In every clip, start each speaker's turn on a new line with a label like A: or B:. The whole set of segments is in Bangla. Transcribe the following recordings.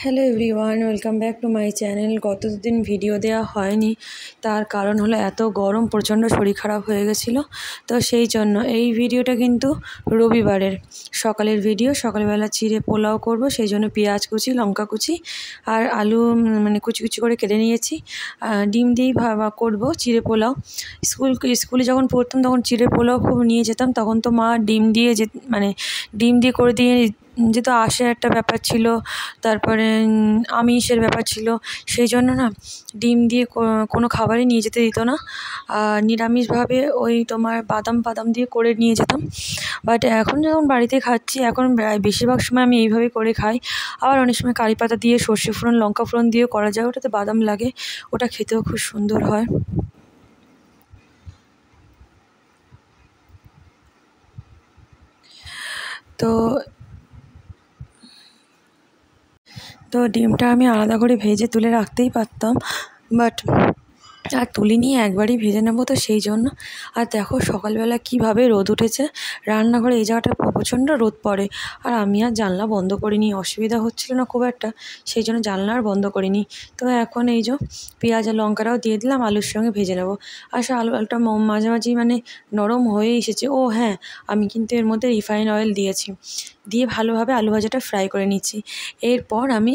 A: Hello everyone, welcome back to my channel. গত দুদিন ভিডিও দেওয়া হয়নি, তার কারণ হলো এত গরম, প্রচণ্ড শরীর খারাপ হয়ে গেছিলো। তো সেই জন্য এই ভিডিওটা কিন্তু রবিবারের সকালের ভিডিও। সকালবেলা চিড়ে পোলাও করব, সেই জন্য পেঁয়াজ কুচি, লঙ্কা কুচি আর আলু মানে কুচি কুচি করে কেটে নিয়েছি। ডিম দিয়েই করব চিড়ে পোলাও। স্কুলে যখন পড়তাম তখন চিড়ে পোলাও খুব নিয়ে যেতাম, তখন তো মা ডিম দিয়ে ডিম দিয়ে করে দিয়ে যেহেতু আঁশের একটা ব্যাপার ছিল, তারপরে আমিষের ব্যাপার ছিল, সেই জন্য না ডিম দিয়ে কোনো খাবারই নিয়ে যেতে দিত না। আর নিরামিষভাবে ওই তোমার বাদাম দিয়ে করে নিয়ে যেতাম। বাট এখন যখন বাড়িতে খাচ্ছি, এখন বেশিরভাগ সময় আমি এইভাবেই করে খাই। আবার অনেক সময় কারি পাতা দিয়ে, সর্ষে ফোড়ন, লঙ্কা ফোড়ন দিয়েও করা যায়, ওটাতে বাদাম লাগে, ওটা খেতেও খুব সুন্দর হয়। তো তো ডিমটা আমি আলাদা করে ভেজে তুলে রাখতেই পারতাম, বাট আর তুলিনি, একবারই ভেজে নেবো, তো সেই জন্য। আর দেখো সকালবেলা কীভাবে রোদ উঠেছে রান্নাঘরে, এই জায়গাটা প্রচণ্ড রোদ পড়ে। আর আমি আর জানলা বন্ধ করিনি, অসুবিধা হচ্ছিল না খুব একটা, সেই জন্য জানলা আর বন্ধ করিনি। তো এখন এই যে পেঁয়াজ আর লঙ্কাটাও দিয়ে দিলাম, আলুর সঙ্গে ভেজে নেবো। আর আলুটা মাঝামাঝি নরম হয়ে এসেছে। ও হ্যাঁ, আমি কিন্তু এর মধ্যে রিফাইন অয়েল দিয়েছি, দিয়ে ভালোভাবে আলু ভাজাটা ফ্রাই করে নিচ্ছি। এরপর আমি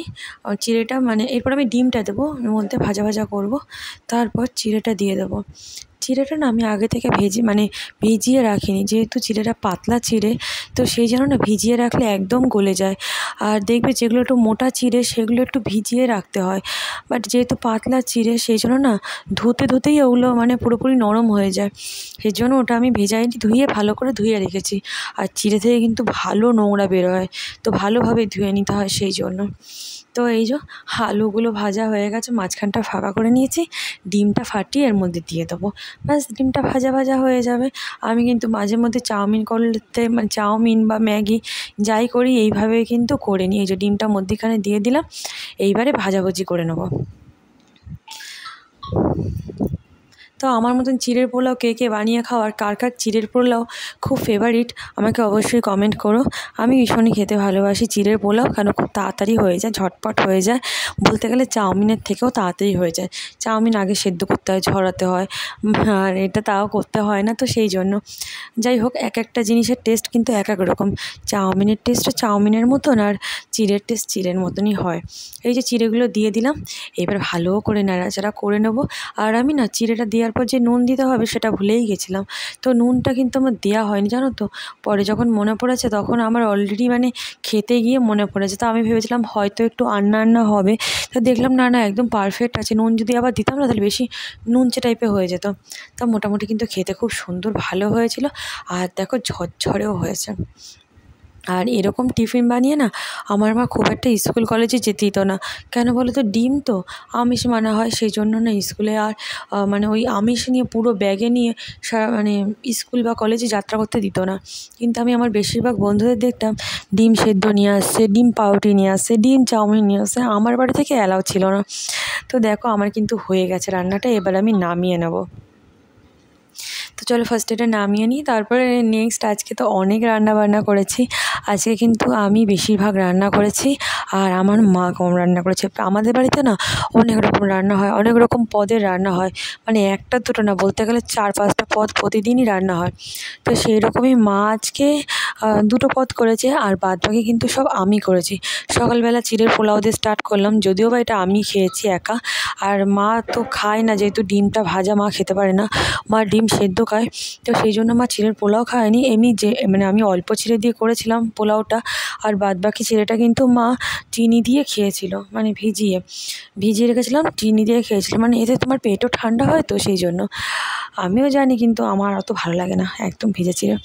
A: চিড়েটা এরপর আমি ডিমটা দেবো, এর মধ্যে ভাজা ভাজা করব, তারপর চিড়েটা দিয়ে দেবো। চিড়েটা না আমি আগে থেকে ভিজিয়ে রাখিনি, যেহেতু চিড়েটা পাতলা চিড়ে, তো সেই জন্য না ভিজিয়ে রাখলে একদম গলে যায়। আর দেখবে যেগুলো একটু মোটা চিড়ে সেগুলো একটু ভিজিয়ে রাখতে হয়, বাট যেহেতু পাতলা চিড়ে সেই জন্য না ধুতেই ওগুলো পুরোপুরি নরম হয়ে যায়। সেই জন্য ওটা আমি ভেজাইনি, ভালো করে ধুয়ে রেখেছি। আর চিড়ে থেকে কিন্তু ভালো নোংরা বেরোয়, তো ভালোভাবে ধুয়ে নিতে হয় সেই জন্য। তো এই যে আলুগুলো ভাজা হয়ে গেছে, মাঝখানটা ফাঁকা করে নিয়েছি, ডিমটা ফাটিয়ে এর মধ্যে দিয়ে দেবো, ব্যাস ডিমটা ভাজা হয়ে যাবে। আমি কিন্তু মাঝে মধ্যে চাউমিন করতে চাউমিন বা ম্যাগি যাই করি এইভাবে কিন্তু করে নিই। এই যে ডিমটা মধ্যিখানে দিয়ে দিলাম, এইবারে ভাজাভুজি করে নেবো। তো আমার মতন চিড়ের পোলাও কে বানিয়ে খাওয়ার, কার চিড়ের পোলাও খুব ফেভারিট, আমাকে অবশ্যই কমেন্ট করো। আমি ভীষণই খেতে ভালোবাসি চিড়ের পোলাও, কেন খুব তাড়াতাড়ি হয়ে যায়, ঝটপট হয়ে যায়, বলতে গেলে চাউমিনের থেকেও তাড়াতাড়ি হয়ে যায়। চাউমিন আগে সেদ্ধ করতে হয়, ঝরাতে হয়, আর এটা তাও করতে হয় না, তো সেই জন্য। যাই হোক, এক একটা জিনিসের টেস্ট কিন্তু এক এক রকম। চাউমিনের টেস্টও চাউমিনের মতন, আর চিড়ের টেস্ট চিড়ের মতনই হয়। এই যে চিড়েগুলো দিয়ে দিলাম, এবার ভালো করে নাড়াচাড়া করে নেবো। আর আমি না চিড়েটা দেওয়ার পর যে নুন দিতে হবে সেটা ভুলেই গেছিলাম, তো নুনটা কিন্তু আমার দেওয়া হয়নি, জানো তো। পরে যখন মনে পড়েছে তখন আমার অলরেডি খেতে গিয়ে মনে পড়েছে, তো আমি ভেবেছিলাম হয়তো একটু আন্না হবে, তো দেখলাম না একদম পারফেক্ট আছে। নুন যদি আবার দিতাম না তাহলে বেশি নুনচে টাইপের হয়ে যেত। তা মোটামুটি কিন্তু খেতে খুব সুন্দর ভালো হয়েছিল, আর দেখো ঝরঝরেও হয়েছে। আর এরকম টিফিন বানিয়ে না আমার মা খুব একটা স্কুল কলেজে যেতে দিত না, কেন বলো তো, ডিম তো আমিষ মানা হয়, সেই জন্য না স্কুলে আর ওই আমিষ নিয়ে পুরো ব্যাগে নিয়ে স্কুল বা কলেজে যাত্রা করতে দিত না। কিন্তু আমি আমার বেশিরভাগ বন্ধুদের দেখতাম ডিম সেদ্ধ নিয়ে আসছে, ডিম পাউরুটি নিয়ে আসছে, ডিম চাউমিন নিয়ে আসছে, আমার বাড়ি থেকে অ্যালাউ ছিল না। তো দেখো আমার কিন্তু হয়ে গেছে রান্নাটা, এবার আমি নামিয়ে নেব। তো চলো ফার্স্ট এটা নামিয়ে নিই, তারপরে নেক্সট আজকে তো অনেক রান্না করেছি। আজকে কিন্তু আমি বেশিরভাগ রান্না করেছি, আর আমার মা কম রান্না করেছে। আমাদের বাড়িতে না অনেক রকম রান্না হয়, অনেক রকম পদের রান্না হয়, একটা দুটো না, বলতে গেলে 4-5টা পদ প্রতিদিনই রান্না হয়। তো সেই রকমই মা আজকে 2টো পদ করেছে, আর বাদবাকি কিন্তু সব আমি করেছি। সকালবেলা চিড়ের পোলাও দিয়ে স্টার্ট করলাম, যদিও বা এটা আমি খেয়েছি একা, আর মা তো খায় না, যেহেতু ডিমটা ভাজা মা খেতে পারে না, মা ডিম সেদ্ধ খায়, তো সেই জন্য মা চিড়ের পোলাও খায়নি। এমনি যে আমি অল্প চিড়ে দিয়ে করেছিলাম পোলাওটা, আর বাদবাকি চিড়েটা কিন্তু মা চিনি দিয়ে খেয়েছিল, ভিজিয়ে রেখেছিলাম, চিনি দিয়ে খেয়েছিলাম, এতে তোমার পেটও ঠান্ডা হয়, তো সেই জন্য। আমিও জানি, কিন্তু আমার অত ভালো লাগে না একদম ভিজে চিড়ে।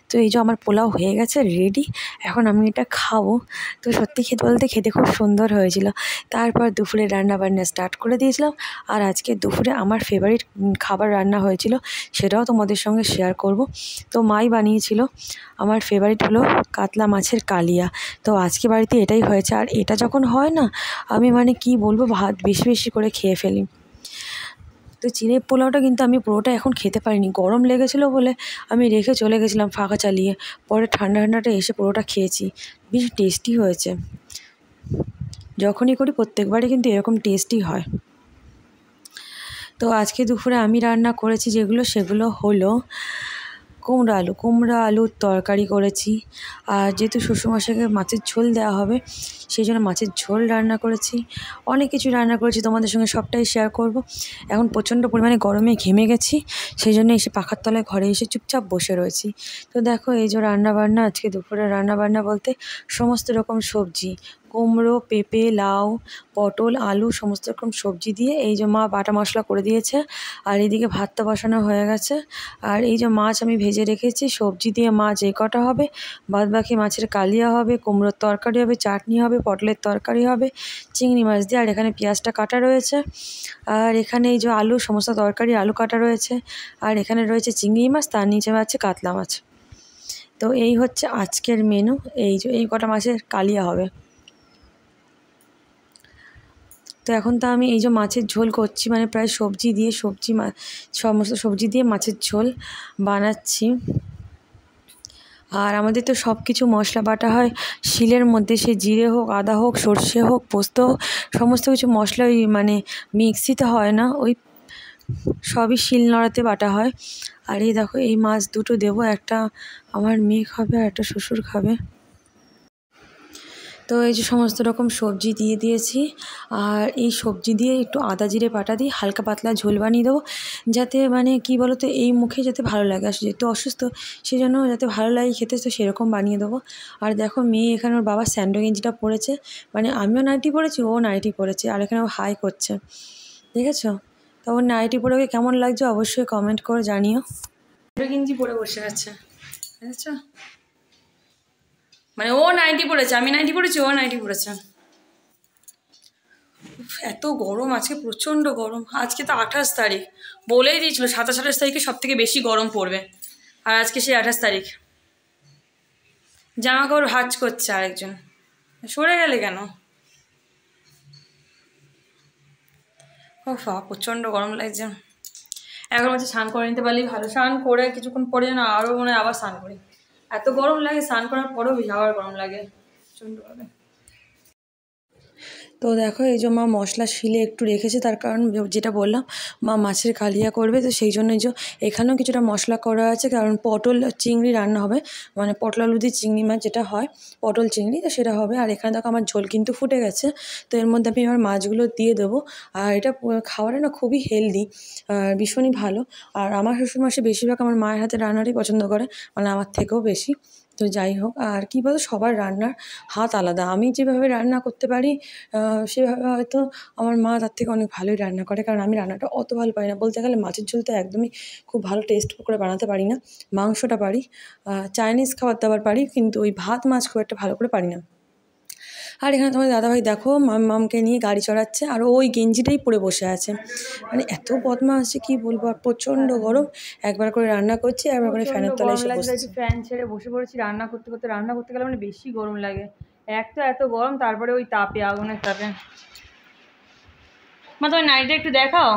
A: তো এই যে আমার পোলাও হয়ে গেছে রেডি, এখন আমি এটা খাবো। তো সত্যি খেতে খুব সুন্দর হয়েছিল। তারপর দুপুরে রান্নাবান্না স্টার্ট করে দিয়েছিলাম, আর আজকে দুপুরে আমার ফেভারিট খাবার রান্না হয়েছিল, সেটাও তোমাদের সঙ্গে শেয়ার করব। তো মাই বানিয়েছিল, আমার ফেভারিট হলো কাতলা মাছের কালিয়া। তো আজকে বাড়িতে এটাই হয়েছে, আর এটা যখন হয় না আমি কি বলবো, ভাত বেশি বেশি করে খেয়ে ফেলি। তো চিড়ের পোলাওটা কিন্তু আমি পুরোটা এখন খেতে পারিনি, গরম লেগেছিলো বলে আমি রেখে চলে গেছিলাম ফাঁকা চালিয়ে, পরে ঠান্ডাটা এসে পুরোটা খেয়েছি, বেশ টেস্টি হয়েছে। যখনই করি প্রত্যেকবারই কিন্তু এরকম টেস্টই হয়। তো আজকে দুপুরে আমি রান্না করেছি সেগুলো হলো কুমড়ো আলুর তরকারি করেছি। আর যেহেতু শ্বশুরমশাইকে মাছের ঝোল দেওয়া হবে, সেই জন্য মাছের ঝোল রান্না করেছি। অনেক কিছু রান্না করেছি, তোমাদের সঙ্গে সবটাই শেয়ার করব। এখন প্রচণ্ড পরিমাণে গরমে ঘেমে গেছি, সেই জন্য এসে পাখার তলায় ঘরে এসে চুপচাপ বসে রয়েছি। তো দেখো এই যে রান্নাবান্না, আজকে দুপুরে রান্নাবান্না বলতে সমস্ত রকম সবজি, কুমড়ো, পেঁপে, লাউ, পটল, আলু সমস্ত রকম সবজি দিয়ে এই যে মা বাটা মশলা করে দিয়েছে। আর এইদিকে ভাতটা বসানো হয়ে গেছে। আর এই যে মাছ আমি ভেজে রেখেছি, সবজি দিয়ে মাছ এই কটা হবে, বাদবাকি মাছের কালিয়া হবে, কুমড়োর তরকারি হবে, চাটনি হবে, পটলের তরকারি হবে, চিংড়ি মাছ দিয়ে। আর এখানে পেঁয়াজটা কাটা রয়েছে। আর এখানে এই যে আলু, সমস্ত তরকারি আলু কাটা রয়েছে। আর এখানে রয়েছে চিংড়ি মাছ, তার নিচে আছে কাতলা মাছ। তো এই হচ্ছে আজকের মেনু। এই যে এই কটা মাছের কালিয়া হবে। তো এখন তো আমি এই যে মাছের ঝোল করছি, মানে প্রায় সমস্ত সবজি দিয়ে মাছের ঝোল বানাচ্ছি। আর আমাদের তো সব কিছু মশলা বাটা হয় শিলের মধ্যে, সে জিরে হোক, আদা হোক, সর্ষে হোক, পোস্ত হোক, সমস্ত কিছু মশলা ওই মানে মিক্সিতে হয় না, ওই সবই শিল নোড়াতে বাটা হয়। আর এই দেখো এই মাছ দুটো দেবো, একটা আমার মেয়ে খাবে আর একটা শ্বশুর খাবে। তো এই যে সমস্ত রকম সবজি দিয়ে দিয়েছি। আর এই সবজি দিয়ে একটু আদা জিরে বাটা দিয়ে হালকা পাতলা ঝোল বানিয়ে দেবো, যাতে মানে কি বলো তো, এই মুখে যাতে ভালো লাগে। আর যেহেতু অসুস্থ, সেই জন্য যাতে ভালো লাগে খেতে, তো সেরকম বানিয়ে দেবো। আর দেখো মেয়ে এখানে ওর বাবার স্যান্ডো গেঞ্জিটা পরেছে, মানে আমিও নাইটি পরেছি, ও নাইটি পরেছে। আর এখানে ও হাই করছে, দেখেছো? তো ওর নাইটি পরে ওকে কেমন লাগছে অবশ্যই কমেন্ট করে জানিও। স্যান্ডো গেঞ্জি পরে বসে আছে, দেখেছো? মানে ও নাইটি পরেছে, আমি নাইটি পরেছি, ও নাইটি পরেছে। এত গরম আজকে, প্রচণ্ড গরম। আজকে তো 28 তারিখ, বলেই দিয়েছিল 27-28 তারিখে সব থেকে বেশি গরম পড়বে। আর আজকে সেই 28 তারিখ। জামা কাপড় ভাঁজ করছে আরেকজন, সরে গেলে কেন? ও প্রচণ্ড গরম লাগছে। এখন হচ্ছে স্নান করে নিতে পারলেই ভালো। স্নান করে কিছুক্ষণ পরে যেন আরও মনে হয় আবার স্নান করি, এত গরম লাগে। স্নান করার পরেও আবার গরম লাগে প্রচণ্ডভাবে। তো দেখো এই যে মা মশলা শিলে একটু রেখেছে, তার কারণ যেটা বললাম, মা মাছের কালিয়া করবে, তো সেই জন্য এই যে এখানেও কিছুটা মশলা করা আছে, কারণ পটল চিংড়ি রান্না হবে, মানে পটল আলু দিয়ে চিংড়ি মাছ যেটা হয়, পটল চিংড়ি, তো সেটা হবে। আর এখানে দেখো আমার ঝোল কিন্তু ফুটে গেছে, তো এর মধ্যে আমি আমার মাছগুলো দিয়ে দেবো। আর এটা খাবারে না খুবই হেলদি, আর ভীষণই ভালো। আর আমার শ্বশুরমশাই বেশিরভাগ আমার মায়ের হাতে রান্নাটাই পছন্দ করে, মানে আমার থেকেও বেশি। তো যাই হোক, আর কী বলো, সবার রান্নার হাত আলাদা। আমি যেভাবে রান্না করতে পারি সেভাবে হয়তো আমার মা তার থেকে অনেক ভালোই রান্না করে, কারণ আমি রান্নাটা অত ভালো পারি না। বলতে গেলে মাছের ঝোল তো একদমই খুব ভালো টেস্ট করে বানাতে পারি না। মাংসটা পারি, চাইনিজ খাবার দাবার পারি, কিন্তু ওই ভাত মাছ খুব একটা ভালো করে পারি না। আর এখানে তোমার দাদাভাই দেখো মামকে নিয়ে গাড়ি চড়াচ্ছে, আর ওই গেঞ্জিটাই পরে বসে আছে। মানে এত বদমাশ কী বলবো। আর প্রচণ্ড গরম, একবার করে রান্না করছি, একবার করে ফ্যানের তলায় এসে বসছি। ফ্যান ছেড়ে বসে পড়েছি, রান্না করতে গেলে মানে বেশি গরম লাগে। এক তো এত গরম, তারপরে ওই তাপে, আগুনের তাপে। মা তোমার নাইটটা একটু দেখাও।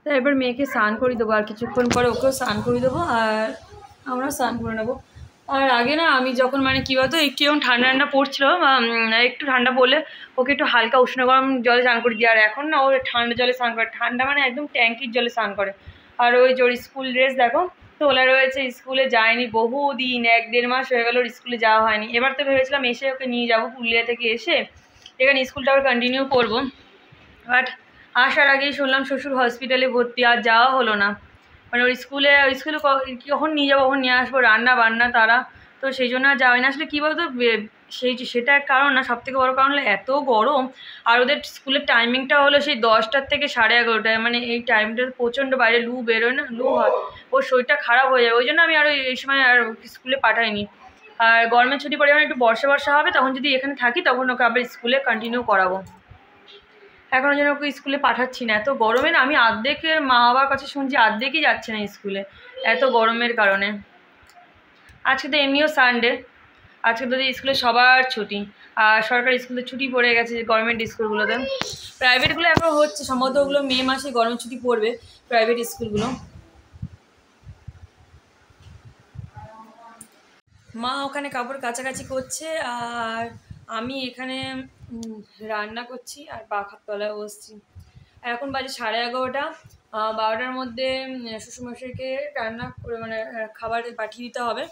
A: তো এবার মেয়েকে স্নান করে দেবো, আর কিছুক্ষণ পরে ওকেও স্নান করে দেবো, আর আমরাও স্নান করে নেবো। আর আগে না আমি যখন মানে কী বলতো একটু যখন ঠান্ডা ঠান্ডা পড়ছিলো, একটু ঠান্ডা পড়লে ওকে একটু হালকা উষ্ণ গরম জলে স্নান করে দিই। আর এখন না ও ঠান্ডা জলে স্নান করে, ঠান্ডা মানে একদম ট্যাঙ্কির জলে স্নান করে। আর ওই যে ওর স্কুল ড্রেস দেখো তোলা রয়েছে, স্কুলে যায়নি বহুদিন, 1-1.5 মাস হয়ে গেল ওর স্কুলে যাওয়া হয়নি। এবার তো ভেবেছিলাম এসে ওকে নিয়ে যাবো, পুরুলিয়া থেকে এসে এখানে স্কুলটা আবার কন্টিনিউ করবো। বাট আসার আগেই শুনলাম শ্বশুর হসপিটালে ভর্তি, আর যাওয়া হলো না। মানে ওর স্কুলে কখন নিয়ে যাবো, কখন নিয়ে আসবো, রান্না বান্না তারা, তো সেই জন্য আর যাওয়াই না। আসলে কী বলতো, সেটা এক কারণ না, সবথেকে বড় কারণ হলো এত গরম। আর ওদের স্কুলের টাইমিংটা হলো সেই 10টার থেকে 11:30টায়, মানে এই টাইমটা প্রচণ্ড, বাইরে লু বেরোয় না, লু হয়, ওর শরীরটা খারাপ হয়ে যায়। ওই জন্য আমি আরও এই সময় আর স্কুলে পাঠাইনি। আর গরমের ছুটি পরে যখন একটু বর্ষা হবে, তখন যদি এখানে থাকি তখন ওকে আবার স্কুলে কন্টিনিউ করাবো। এখনও যেন ওকে স্কুলে পাঠাচ্ছি না, এত গরমে না। আমি অর্ধেকের মা বাবার কাছে শুনছি অর্ধেকই যাচ্ছে না স্কুলে, এত গরমের কারণে। আজকে তো এমনিও সানডে, আজকে তো স্কুলে সবার ছুটি, আর সরকারি স্কুলে ছুটি পড়ে গেছে গভর্নমেন্ট স্কুলগুলোতে। প্রাইভেটগুলো এখন হচ্ছে সম্ভবত, ওগুলো মে মাসে গরমের ছুটি পড়বে প্রাইভেট স্কুলগুলো। মা ওখানে কাপড় কাচাকাচি করছে আর আমি এখানে রান্না করছি আর পাখার তলায় বসছি। এখন বাজে 11:30। 12টার মধ্যে শ্বশুরমশাইকে রান্না করে মানে খাবার পাঠিয়ে দিতে হবে,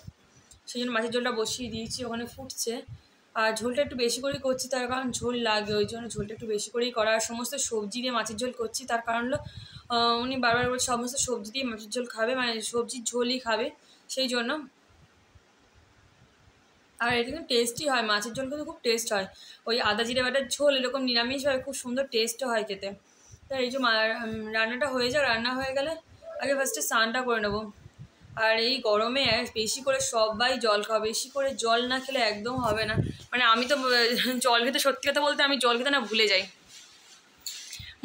A: সেই জন্য মাছের ঝোলটা বসিয়ে দিয়েছি, ওখানে ফুটছে। আর ঝোলটা একটু বেশি করেই করছি, তার কারণ ঝোল লাগে, ওই জন্য ঝোলটা একটু বেশি করেই করা। আর সমস্ত সবজি দিয়ে মাছের ঝোল করছি, তার কারণ হলো উনি বারবার বলছে সমস্ত সবজি দিয়ে মাছের ঝোল খাবে, মানে সবজির ঝোলই খাবে, সেই জন্য। আর এটা কিন্তু টেস্টি হয়, মাছের ঝোল কিন্তু খুব টেস্ট হয়, ওই আদা জিরে বাটার ঝোল এরকম নিরামিষভাবে খুব সুন্দর টেস্টও হয় খেতে। তো এই যে রান্নাটা হয়ে যাক, রান্না হয়ে গেলে আগে ফার্স্টে স্নানটা করে নেবো। আর এই গরমে বেশি করে সবাই জল খাওয়া, বেশি করে জল না খেলে একদম হবে না। মানে আমি তো জল খেতে, সত্যি কথা বলতে আমি জল খেতে না ভুলে যাই,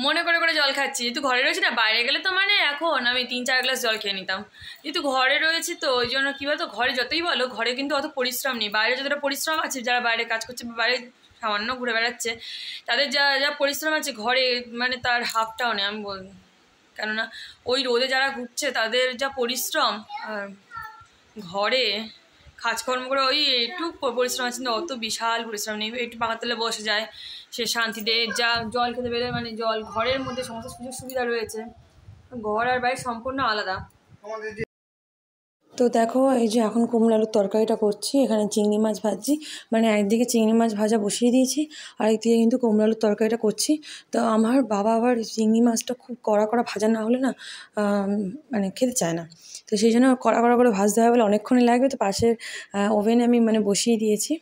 A: মনে করে করে জল খাচ্ছি। যেহেতু ঘরে রয়েছি না, বাইরে গেলে তো মানে এখন আমি 3-4 গ্লাস জল খেয়ে নিতাম, যেহেতু ঘরে রয়েছি তো ওই জন্য কী বলতো, ঘরে যতই বলো ঘরে কিন্তু অত পরিশ্রম নেই, বাইরে যতটা পরিশ্রম আছে, যারা বাইরে কাজ করছে বাইরে সামান্য ঘুরে বেড়াচ্ছে, তাদের যা যা পরিশ্রম আছে ঘরে মানে তার হাফটাও নেই আমি বলবো। কেননা ওই রোদে যারা ঘুরছে তাদের যা পরিশ্রম, আর ঘরে কাজকর্ম করে ওই একটু পরিশ্রম আছে, কিন্তু অত বিশাল পরিশ্রম নেই, একটু পাখার তলে বসে যায় সে শান্তিতে, যা জল খেতে পেলে মানে জল ঘরের মধ্যে সমস্ত সুযোগ সুবিধা রয়েছে, ঘর আর বাইরে সম্পূর্ণ আলাদা। তো দেখো এই যে এখন কুমড়ো আলুর তরকারিটা করছি, এখানে চিংড়ি মাছ ভাজছি, মানে একদিকে চিংড়ি মাছ ভাজা বসিয়ে দিয়েছি, আরেকদিকে কিন্তু কুমড়ো আলুর তরকারিটা করছি। তো আমার বাবা আবার চিংড়ি মাছটা খুব কড়া কড়া ভাজা না হলে না মানে খেতে চায় না, তো সেই জন্য কড়া কড়া করে ভাজতে হয় বলে অনেকক্ষণই লাগবে, তো পাশের ওভেনে আমি মানে বসিয়ে দিয়েছি।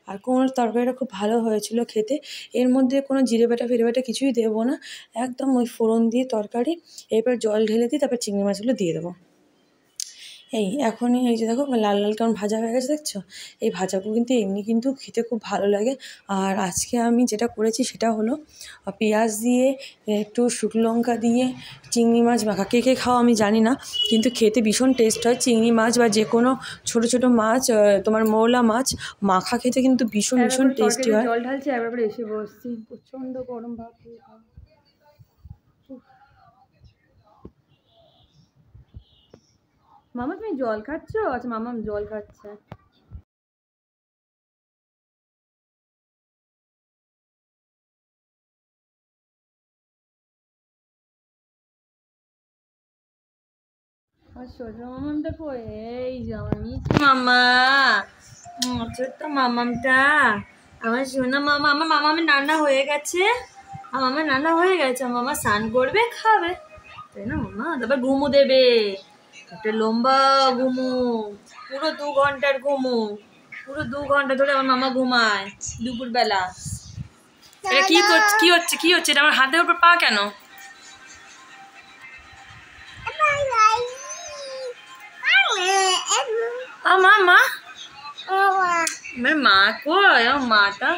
A: আর কুমড়োর তরকারিটা খুব ভালো হয়েছিল খেতে, এর মধ্যে কোনো জিরে বাটা ফিরে বাটা কিছুই দেবো না, একদম ওই ফোড়ন দিয়ে তরকারি, এরপর জল ঢেলে দিয়ে তারপর চিংড়ি মাছগুলো দিয়ে দেবো। এই এখনই এই যে দেখো লাল লাল কেমন ভাজা হয়ে গেছে দেখছো, এই ভাজাগুলো কিন্তু এমনি কিন্তু খেতে খুব ভালো লাগে। আর আজকে আমি যেটা করেছি সেটা হলো পেঁয়াজ দিয়ে একটু শুকনো লঙ্কা দিয়ে চিংড়ি মাছ মাখা, কে কে খাও আমি জানি না, কিন্তু খেতে ভীষণ টেস্ট হয়। চিংড়ি মাছ বা যে কোনো ছোটো ছোটো মাছ, তোমার মৌলা মাছ মাখা খেতে কিন্তু ভীষণ ভীষণ টেস্টি হয়। জল ঢালছি, একবার এসে বসছি, প্রচণ্ড গরম ভাব। মামা তুমি জল খাচ্ছ? আচ্ছা মামা জল খাচ্ছে। আর ছোট মামামটা কই? এই যে আমার মিষ্টি মামা, ছোট্ট মামামটা, আমার সোনা মামা। আমার মামামের রান্না হয়ে গেছে, আমার রান্না হয়ে গেছে, মামা স্নান করবে খাবে, তাই না মামা? তারপর ঘুমু দেবে, একটা লম্বা ঘুমু, পুরো 2 ঘন্টার ঘুমু, পুরো 2 ঘন্টা ধরে আমার মামা ঘুমায় দুপুরবেলা। এটা কি করছে, কি হচ্ছে, কি হচ্ছে এটা? আমার হাতের উপর পা কেন? মা মা মা কই? মাটা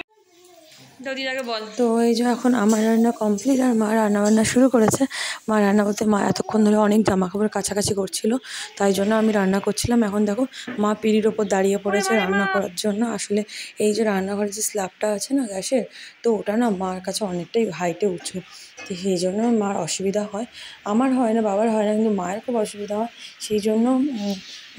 A: দিদাকে বল। তো এই যে এখন আমার রান্না কমপ্লিট আর মা রান্না বান্না শুরু করেছে। মা রান্না করতে, মা এতক্ষণ ধরে অনেক জামা কাপড় কাছাকাছি করছিল, তাই জন্য আমি রান্না করছিলাম। এখন দেখো মা পিঁড়ির ওপর দাঁড়িয়ে পড়েছে রান্না করার জন্য। আসলে এই যে রান্নাঘরের যে স্ল্যাবটা আছে না গ্যাসের, তো ওটা না মার কাছে অনেকটাই হাইটে উঁচু, তো সেই জন্য মার অসুবিধা হয়। আমার হয় না, বাবার হয় না, কিন্তু মায়ের খুব অসুবিধা হয়, সেই জন্য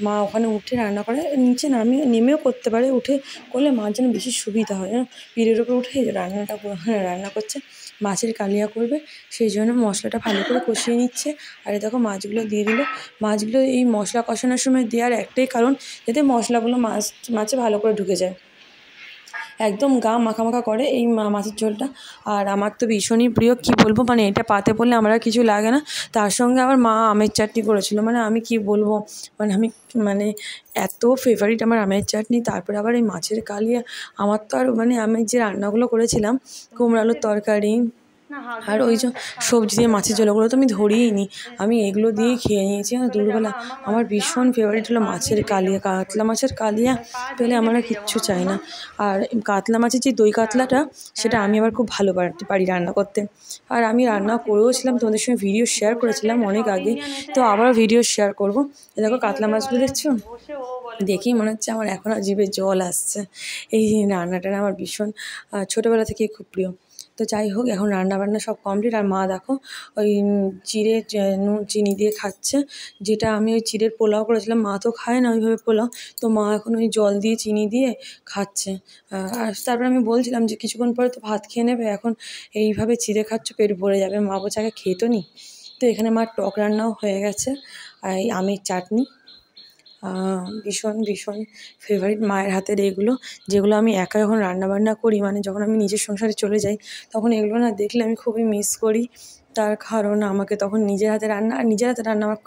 A: মা ওখানে উঠে রান্না করে, নিচে নেমেও করতে পারে, উঠে করলে মার জন্য বেশি সুবিধা হয়। পিঁড়ের ওপর উঠে রান্না করছে, মাছের কালিয়া করবে, সেই জন্য মশলাটা ভালো করে কষিয়ে নিচ্ছে। আর দেখো মাছগুলো দিয়ে দিল। মাছগুলো এই মশলা কষানোর সময় দেওয়ার একটাই কারণ, যাতে মশলাগুলো মাছে ভালো করে ঢুকে যায়, একদম গা মাখা মাখা করে এই মাছের ঝোলটা। আর আমার তো ভীষণই প্রিয়, কি বলবো, মানে এটা পাতে পড়লে আমার আর কিছু লাগে না। তার সঙ্গে আবার মা আমের চাটনি করেছিল, মানে আমি কি বলবো, মানে এত ফেভারিট আমার আমের চাটনি, তারপরে আবার এই মাছের কালিয়া। আমার তো আর মানে আমি যে রান্নাগুলো করেছিলাম, কুমড়ো আলুর তরকারি আর ওই যে সবজি দিয়ে মাছের ঝোল, ওগুলো তো আমি ধরিয়েই নি, আমি এগুলো দিয়েই খেয়ে নিয়েছি। দুপুরবেলা আমার ভীষণ ফেভারিট হলো মাছের কালিয়া, কাতলা মাছের কালিয়া পেলে আমার আর কিচ্ছু চাই না। আর কাতলা মাছের যে দই কাতলাটা, সেটা আমি আবার খুব ভালো পারি রান্না করতে। আর আমি রান্না করেওছিলাম, তোমাদের সঙ্গে ভিডিও শেয়ার করেছিলাম অনেক আগে, তো আবারও ভিডিও শেয়ার করবো। দেখো কাতলা মাছগুলো দেখছো, দেখেই মনে হচ্ছে আমার এখন আর জিভে জল আসছে। এই রান্নাটা আমার ভীষণ ছোটোবেলা থেকেই খুব প্রিয়। তো যাই হোক, এখন রান্নাবান্না সব কমপ্লিট। আর মা দেখো ওই চিড়ে নুন চিনি দিয়ে খাচ্ছে, যেটা আমি ওই চিড়ের পোলাও করেছিলাম। মা তো খায় না ওইভাবে পোলাও, তো মা এখন ওই জল দিয়ে চিনি দিয়ে খাচ্ছে। আর তারপর আমি বলছিলাম যে কিছুক্ষণ পরে তো ভাত খেয়ে নেবে, এখন এইভাবে চিড়ে খাচ্ছ, পেট ভরে যাবে। মা বলছে আগে খেয়ে তো নি। তো এখানে মার টক রান্নাও হয়ে গেছে, আর এই আমের চাটনি। ভীষণ ভীষণ ফেভারিট মায়ের হাতের এগুলো, যেগুলো আমি একা যখন রান্নাবান্না করি, মানে যখন আমি নিজের সংসারে চলে যাই, তখন এগুলো না দেখলে আমি খুবই মিস করি। তার কারণ আমাকে তখন নিজের হাতে রান্না, আর নিজের হাতে রান্না আমার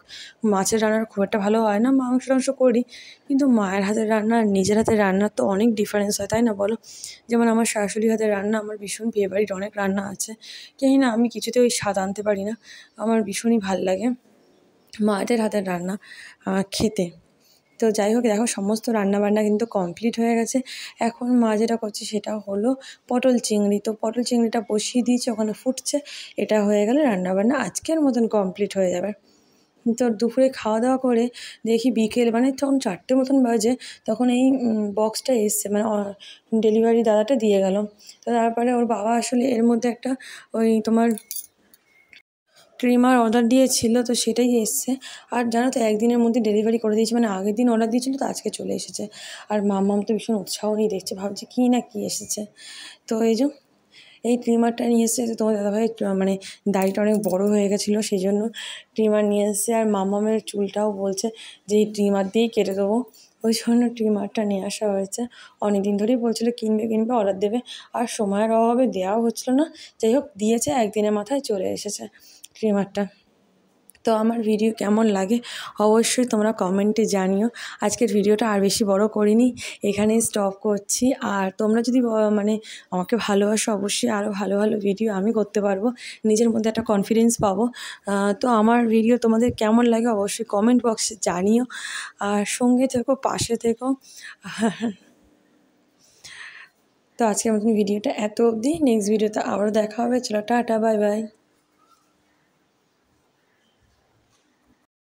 A: মাছের রান্নার খুব একটা ভালো হয় না, মাংস টাংস করি, কিন্তু মায়ের হাতের রান্না আর নিজের হাতের রান্নার তো অনেক ডিফারেন্স হয়, তাই না বলো? যেমন আমার শাশুড়ি হাতের রান্না আমার ভীষণ ফেভারিট, অনেক রান্না আছে, জানি না আমি কিছুতে ওই স্বাদ আনতে পারি না। আমার ভীষণই ভাল লাগে মায়েদের হাতের রান্না খেতে। তো যাই হোক, দেখো সমস্ত রান্নাবান্না কিন্তু কমপ্লিট হয়ে গেছে। এখন মা যেটা করছে সেটা হলো পটল চিংড়ি। তো পটল চিংড়িটা বসিয়ে দিয়েছে, ওখানে ফুটছে। এটা হয়ে গেলে রান্নাবান্না আজকের মতন কমপ্লিট হয়ে যাবে। তো দুপুরে খাওয়া দাওয়া করে দেখি বিকেল মানে তখন 4টে মতন বাজে, তখন এই বক্সটা এসছে, মানে ডেলিভারি দাদাটা দিয়ে গেল। তো তারপরে ওর বাবা আসলে এর মধ্যে একটা ওই তোমার ট্রিমার অর্ডার দিয়েছিল, তো সেটাই এসছে। আর জানো তো একদিনের মধ্যে ডেলিভারি করে দিয়েছে, মানে আগের দিন অর্ডার দিয়েছিল তো আজকে চলে এসেছে। আর মাম্মাম তো ভীষণ উৎসাহ নিয়ে দেখছে, ভাবছে কী না কী এসেছে। তো এই ট্রিমারটা নিয়ে এসেছে। তো তোমার দাদাভাই মানে দাড়িটা অনেক বড় হয়ে গেছিলো, সেই জন্য ট্রিমার নিয়ে এসেছে। আর মাম্মামের চুলটাও বলছে যে এই ট্রিমার দিয়েই কেটে দেবো, ওই জন্য ট্রিমারটা নিয়ে আসা হয়েছে। অনেক দিন ধরেই বলছিলো কিনবে অর্ডার দেবে, আর সময়ের অভাবে দেওয়াও হচ্ছিলো না। যাই হোক দিয়েছে, একদিনের মাথায় চলে এসেছে ট্রিমারটা। তো আমার ভিডিও কেমন লাগে অবশ্যই তোমরা কমেন্টে জানিও। আজকের ভিডিওটা আর বেশি বড় করিনি, এখানেই স্টপ করছি। আর তোমরা যদি মানে আমাকে ভালোবাসো, অবশ্যই আরও ভালো ভালো ভিডিও আমি করতে পারবো, নিজের মধ্যে একটা কনফিডেন্স পাবো। তো আমার ভিডিও তোমাদের কেমন লাগে অবশ্যই কমেন্ট বক্সে জানিও, আর সঙ্গে থেকো, পাশে থেকো। তো আজকের মতন ভিডিওটা এত অবধি, নেক্সট ভিডিওতে আবারও দেখা হবে। চলো টাটা, বাই বাই।